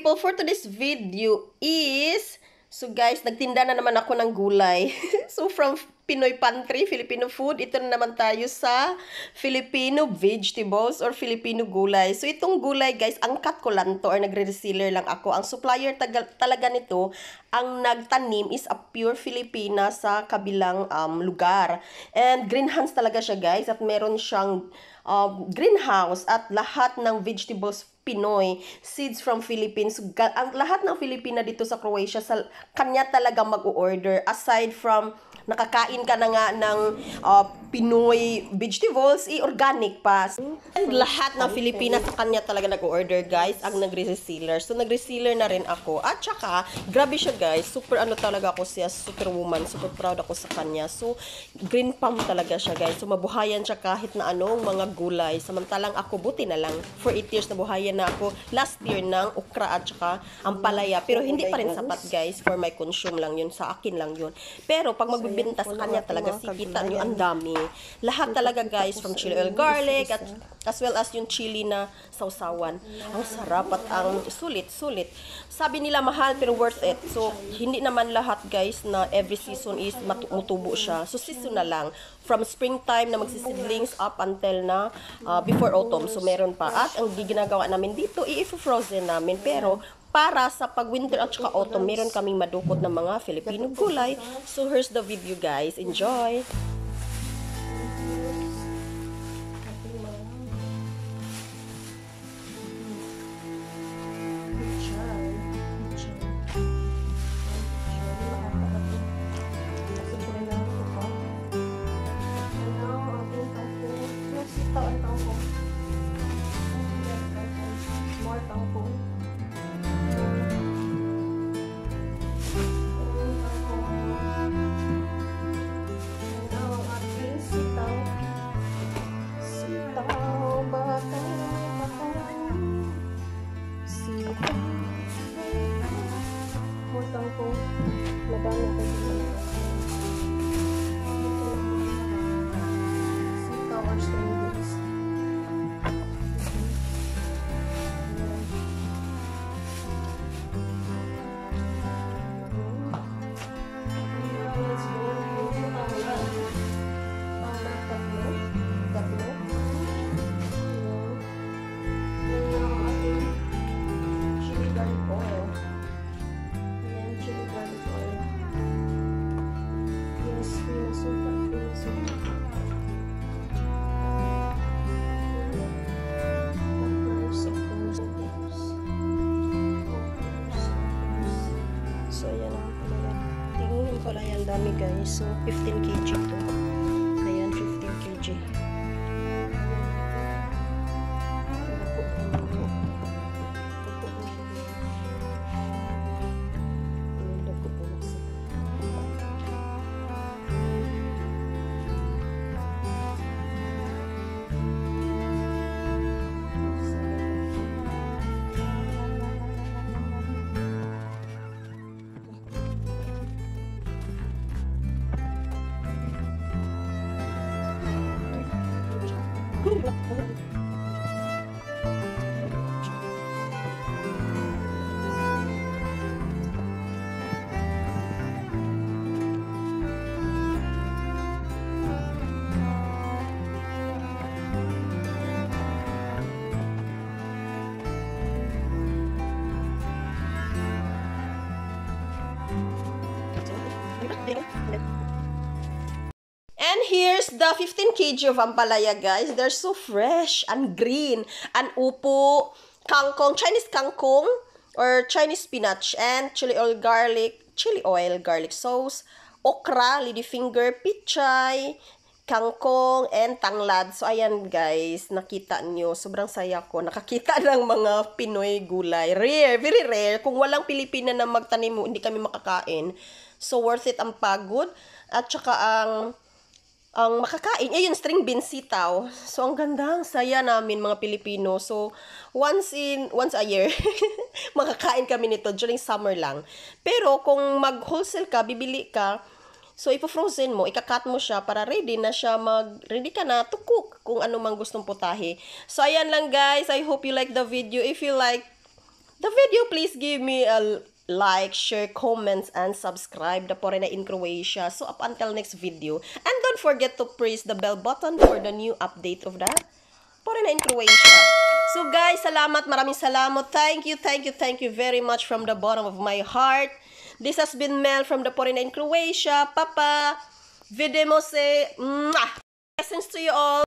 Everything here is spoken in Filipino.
people, for today's video is, so guys, nagtinda na naman ako ng gulay. So from Pinoy Pantry, Filipino food, ito na naman tayo sa Filipino vegetables or Filipino gulay. So itong gulay guys, angkat ko lang to or nagre-reseller lang ako. Ang supplier talaga nito, ang nagtanim is a pure Filipina sa kabilang lugar. And greenhouse talaga siya guys, at meron siyang greenhouse at lahat ng vegetables Pinoy, seeds from Philippines. Ang lahat ng Filipina dito sa Croatia, kanya talaga mag-order. Aside from nakakain ka na nga ng Pinoy vegetables, organic pa. And lahat ng Filipina sa kanya talaga nag-order guys, ang nagre-reseller. So nagre-reseller na rin ako. At saka, grabe siya guys, super ano talaga ako siya, superwoman, super proud ako sa kanya. So, green palm talaga siya guys. So mabuhayan siya kahit na anong mga gulay. Samantalang ako, buti na lang, for 8 years nabuhayan na ako last year ng okra at saka ampalaya. Pero hindi pa rin sapat guys, for my consume lang yun, sa akin lang yun. Pero pag magbibenta sa kanya talaga, sikita nyo ang dami. Lahat talaga guys, from chili oil garlic, at as well as yung chili na sausawan. Ang sarap at ang sulit. Sabi nila mahal pero worth it. So, hindi naman lahat guys na every season is matubo siya. So, season na lang. From springtime na magsisidlings up until na before autumn. So, meron pa. At ang ginagawa namin dito, i-frozen namin. Pero, para sa pag-winter at saka autumn, meron kaming madukot ng mga Filipino gulay. So, here's the video guys. Enjoy! Dami guys, so 15 kg to. Ayan, 15 kg. And here's the 15 kg of ampalaya, guys. They're so fresh and green. And upo, kangkong, Chinese kangkong, or Chinese spinach, and chili oil garlic sauce, okra, ladyfinger, pichay, kangkong, and tanglad. So, ayan guys, nakita nyo. Sobrang saya ko. Nakakita ng mga Pinoy gulay. Rare, very rare. Kung walang Pilipina na magtanim mo, hindi kami makakain. So, worth it ang pagod. At saka ang makakain, yung string beans sitaw. So, ang ganda, ang saya namin mga Pilipino. So, once a year, makakain kami nito during summer lang. Pero, kung mag-wholesale ka, bibili ka, so, ipo-frozen mo, ikakat mo siya para ready na siya ready ka na to cook kung ano mang gustong putahe. So, ayan lang guys. I hope you like the video. If you like the video, please give me a like, share, comments, and subscribe. The Porena in Croatia. So up until next video. And don't forget to press the bell button for the new update of the Porena in Croatia. So guys, salamat, maraming salamat. Thank you very much from the bottom of my heart. This has been Mel from the Porena in Croatia. Papa, vidimo se. Blessings to you all.